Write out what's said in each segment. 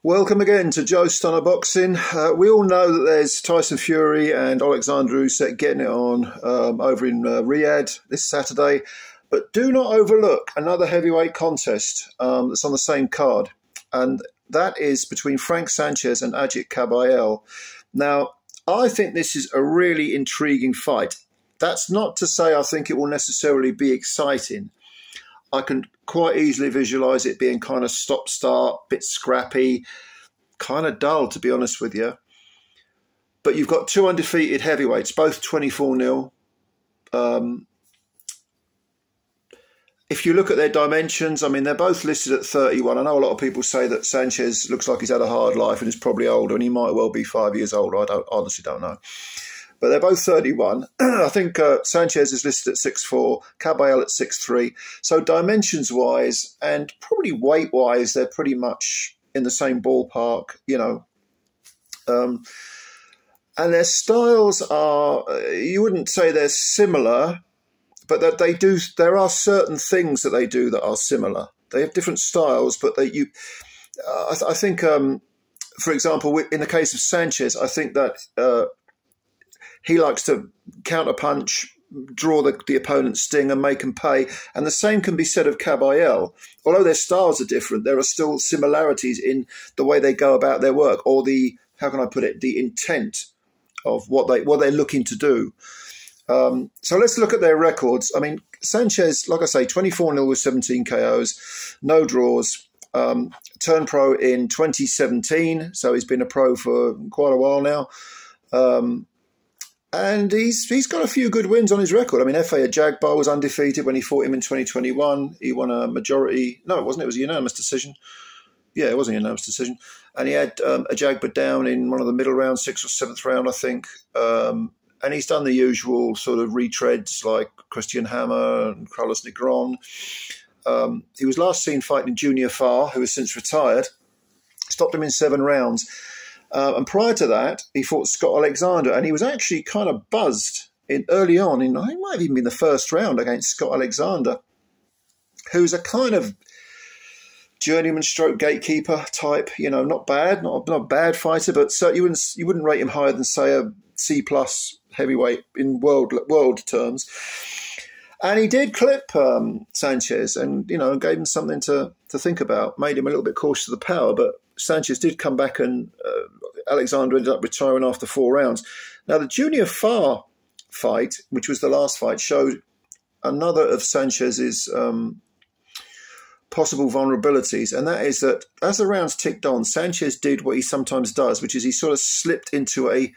Welcome again to Joe Stunner Boxing. We all know that there's Tyson Fury and Oleksdandr Usyk getting it on over in Riyadh this Saturday. But do not overlook another heavyweight contest that's on the same card. And that is between Frank Sanchez and Agit KAYAYEL. Now, I think this is a really intriguing fight. That's not to say I think it will necessarily be exciting. I can quite easily visualise it being kind of stop-start, bit scrappy, kind of dull, to be honest with you. But you've got two undefeated heavyweights, both 24-0. If you look at their dimensions, I mean, they're both listed at 31. I know a lot of people say that Sanchez looks like he's had a hard life and is probably older, and he might well be 5 years older. I honestly don't know. But they're both 31. I think Sanchez is listed at 6'4", KAYAYEL at 6'3". So dimensions-wise and probably weight-wise, they're pretty much in the same ballpark, you know. And their styles are, you wouldn't say they're similar, but that they do. There are certain things that they do that are similar. They have different styles, but I think, for example, in the case of Sanchez, I think that he likes to counterpunch, draw the opponent's sting and make him pay. And the same can be said of KAYAYEL. Although their styles are different, there are still similarities in the way they go about their work, or the, how can I put it, the intent of what they're looking to do. So let's look at their records. I mean, Sanchez, like I say, 24-0 with 17 KOs, no draws. Turned pro in 2017, so he's been a pro for quite a while now. And he's got a few good wins on his record. I mean, FA Ajagba was undefeated when he fought him in 2021. He won a majority. No, it wasn't. It was a unanimous decision. Yeah, it was a unanimous decision. And he had Ajagba down in one of the middle rounds, 6th or 7th round, I think. And he's done the usual sort of retreads like Christian Hammer and Carlos Negron. He was last seen fighting Junior Farr, who has since retired. Stopped him in 7 rounds. And prior to that, he fought Scott Alexander, and he was actually kind of buzzed early on. I think it might have even been the first round against Scott Alexander, who's a kind of journeyman stroke gatekeeper type. You know, not bad, not a bad fighter, but you wouldn't rate him higher than, say, a C+ heavyweight in world terms. And he did clip Sanchez, and gave him something to think about. Made him a little bit cautious of the power, but Sanchez did come back, and Alexander ended up retiring after 4 rounds. Now, the Junior Farr fight, which was the last fight, showed another of Sanchez's possible vulnerabilities, and that is that as the rounds ticked on, Sanchez did what he sometimes does, which is he sort of slipped into a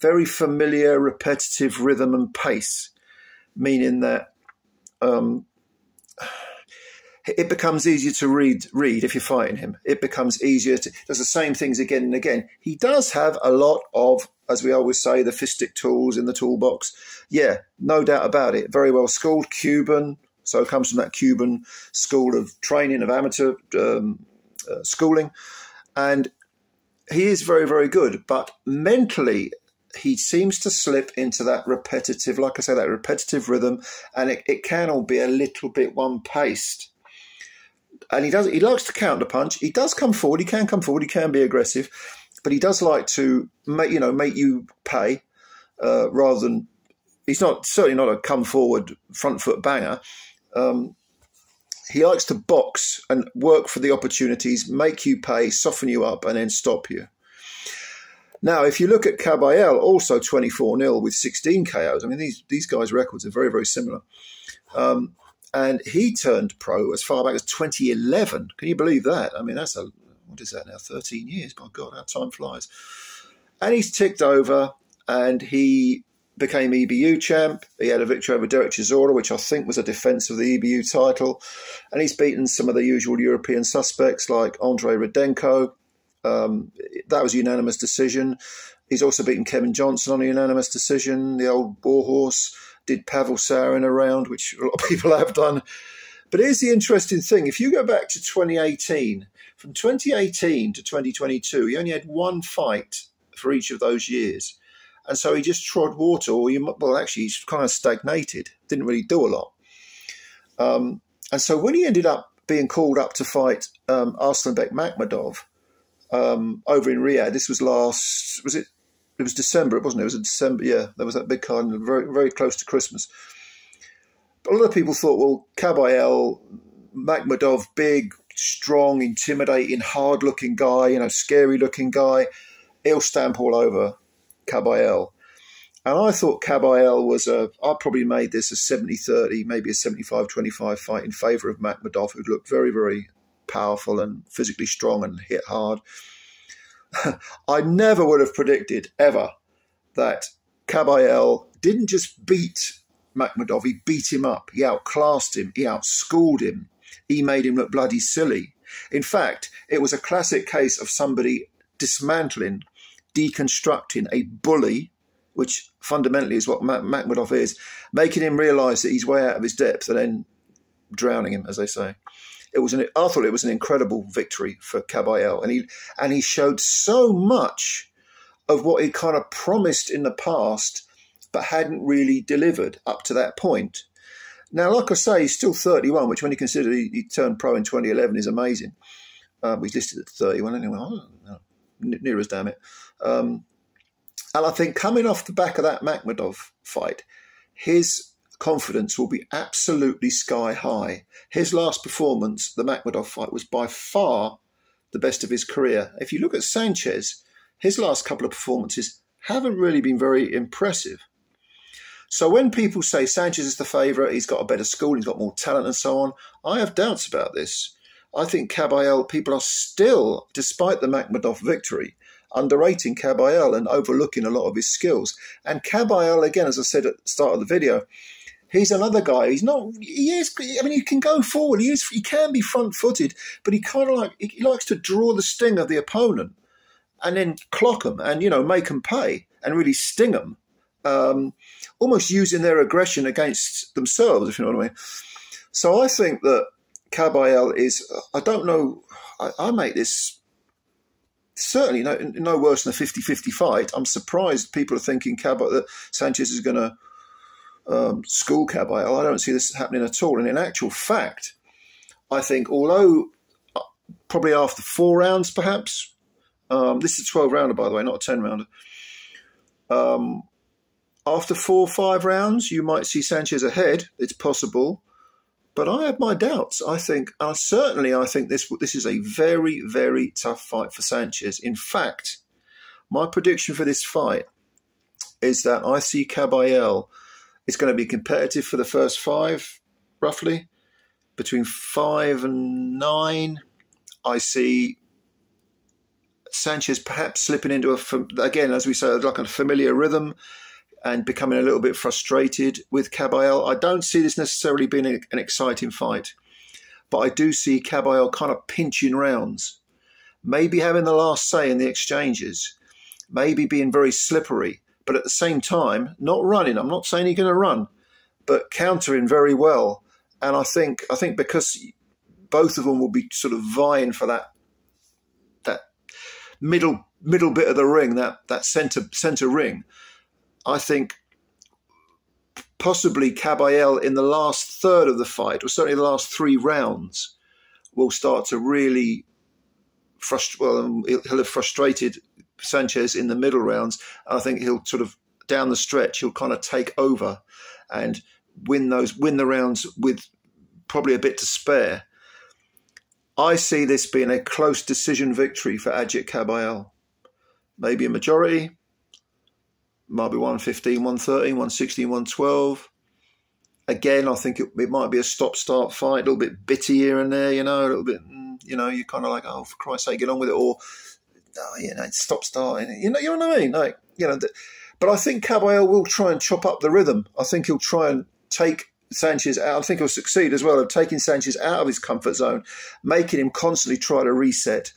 very familiar, repetitive rhythm and pace, meaning that it becomes easier to read if you're fighting him. It becomes easier to does the same things again and again. He does have a lot of, as we always say, the fistic tools in the toolbox. Yeah, no doubt about it. Very well schooled, Cuban, so it comes from that Cuban school of training, of amateur schooling. And he is very, very good. But mentally, he seems to slip into that repetitive, like I say, that repetitive rhythm, and it can all be a little bit one-paced. And he likes to counterpunch. He does come forward. He can come forward. He can be aggressive, but he does like to make you pay rather than. He's certainly not a come forward front foot banger. He likes to box and work for the opportunities, make you pay, soften you up, and then stop you. Now, if you look at KAYAYEL, also 24-0 with 16 KOs. I mean, these guys' records are very, very similar. And he turned pro as far back as 2011. Can you believe that? I mean, what is that now? 13 years. My God, how time flies. And he's ticked over, and he became EBU champ. He had a victory over Derek Chisora, which I think was a defense of the EBU title. And he's beaten some of the usual European suspects like Andrei Rudenko. That was a unanimous decision. He's also beaten Kevin Johnson on a unanimous decision. The old warhorse did Pavel Sarin around, which a lot of people have done. But here's the interesting thing. If you go back to 2018, from 2018 to 2022, he only had 1 fight for each of those years. And so he just trod water, well, actually, he's kind of stagnated, didn't really do a lot. And so when he ended up being called up to fight Arslanbek Makhmudov, over in Riyadh. This was it was December, wasn't it? It was in December, yeah. There was that big card, very, very close to Christmas. But a lot of people thought, well, KAYAYEL, Makhmudov, big, strong, intimidating, hard-looking guy, you know, scary-looking guy. He'll stamp all over KAYAYEL. And I thought KAYAYEL was I probably made this a 70-30, maybe a 75-25 fight in favour of Makhmudov, who looked very, very powerful and physically strong and hit hard. I never would have predicted, ever, that KAYAYEL didn't just beat Makhmudov, he beat him up, he outclassed him, he outschooled him, he made him look bloody silly. In fact, it was a classic case of somebody dismantling, deconstructing a bully, which fundamentally is what Makhmudov is, making him realise that he's way out of his depth and then drowning him, as they say. I thought it was an incredible victory for KAYAYEL, and he showed so much of what he kind of promised in the past, but hadn't really delivered up to that point. Now, like I say, he's still 31, which when you consider he turned pro in 2011 is amazing. He's listed at 31 anyway. I don't know. Near as damn it. And I think coming off the back of that Makhmudov fight, his confidence will be absolutely sky high. His last performance, the Makhmudov fight, was by far the best of his career. If you look at Sanchez, his last couple of performances haven't really been very impressive. So when people say Sanchez is the favourite, he's got a better school, he's got more talent and so on, I have doubts about this. I think KAYAYEL, people are still, despite the Makhmudov victory, underrating KAYAYEL and overlooking a lot of his skills. And KAYAYEL, again, as I said at the start of the video, he's another guy. He can go forward. He can be front-footed, but he likes to draw the sting of the opponent and then clock them and, you know, make them pay and really sting them. Almost using their aggression against themselves, if you know what I mean. So I think that KAYAYEL is, I don't know, I make this certainly no worse than a 50-50 fight. I'm surprised people are thinking that Sanchez is going to school KAYAYEL. I don't see this happening at all. And in actual fact, I think although probably after 4 rounds perhaps, this is a 12-rounder, by the way, not a 10-rounder, after 4 or 5 rounds, you might see Sanchez ahead. It's possible. But I have my doubts. I think this is a very, very tough fight for Sanchez. In fact, my prediction for this fight is that I see KAYAYEL is going to be competitive for the first 5, roughly. Between 5 and 9, I see Sanchez perhaps slipping into, again, as we say, like a familiar rhythm, and becoming a little bit frustrated with KAYAYEL. I don't see this necessarily being an exciting fight, but I do see KAYAYEL kind of pinching rounds, maybe having the last say in the exchanges, maybe being very slippery, but at the same time, not running. I'm not saying he's going to run, but countering very well. And I think because both of them will be sort of vying for that middle bit of the ring, that center ring, I think possibly KAYAYEL in the last third of the fight, or certainly the last 3 rounds, will start to really he'll have frustrated Sanchez in the middle rounds. And I think he'll sort of, down the stretch, he'll kind of take over and win the rounds with probably a bit to spare. I see this being a close decision victory for Agit KAYAYEL. Maybe a majority. Might be 115, 113, 116, 112. Again, I think it might be a stop-start fight, a little bit bitty here and there, you know, a little bit, you know, you're kind of like, oh, for Christ's sake, get on with it, or, oh, you know, stop-start, you know what I mean? Like, you know, but I think KAYAYEL will try and chop up the rhythm. I think he'll try and take Sanchez out. I think he'll succeed as well of taking Sanchez out of his comfort zone, making him constantly try to reset,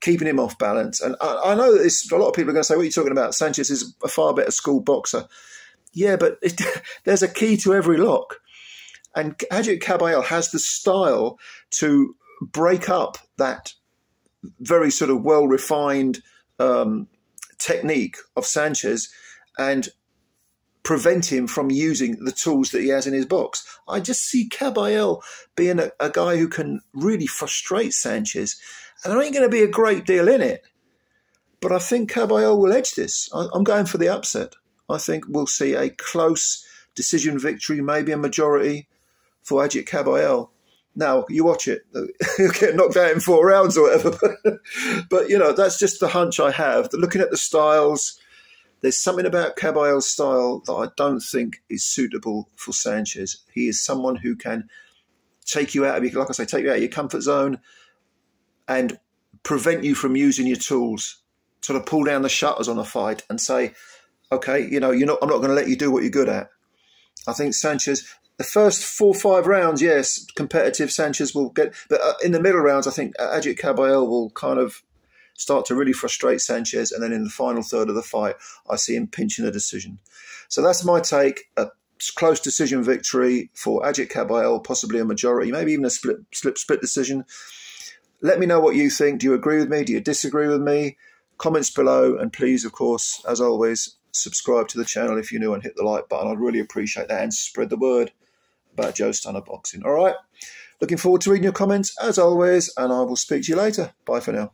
keeping him off balance. And I know that a lot of people are going to say, what are you talking about? Sanchez is a far better school boxer. Yeah, but there's a key to every lock. And Agit KAYAYEL has the style to break up that very sort of well-refined technique of Sanchez and prevent him from using the tools that he has in his box. I just see KAYAYEL being a guy who can really frustrate Sanchez And there ain't going to be a great deal in it. But I think KAYAYEL will edge this. I'm going for the upset. I think we'll see a close decision victory, maybe a majority for Agit KAYAYEL. Now, you watch it. He'll get knocked out in 4 rounds or whatever. But, you know, that's just the hunch I have. Looking at the styles, there's something about KAYAYEL's style that I don't think is suitable for Sanchez. He is someone who can take you out of your, like I say, take you out of your comfort zone and prevent you from using your tools, sort of pull down the shutters on a fight and say, okay, you know, I'm not going to let you do what you're good at. I think Sanchez, the first 4 or 5 rounds, yes, competitive, Sanchez will get, but in the middle rounds, I think Agit KAYAYEL will kind of start to really frustrate Sanchez, and then in the final third of the fight, I see him pinching a decision. So that's my take, a close decision victory for Agit KAYAYEL, possibly a majority, maybe even a split decision. Let me know what you think. Do you agree with me? Do you disagree with me? Comments below, and please, of course, as always, subscribe to the channel if you're new and hit the like button. I'd really appreciate that, and spread the word about Joe Stunner Boxing. All right, looking forward to reading your comments as always, and I will speak to you later. Bye for now.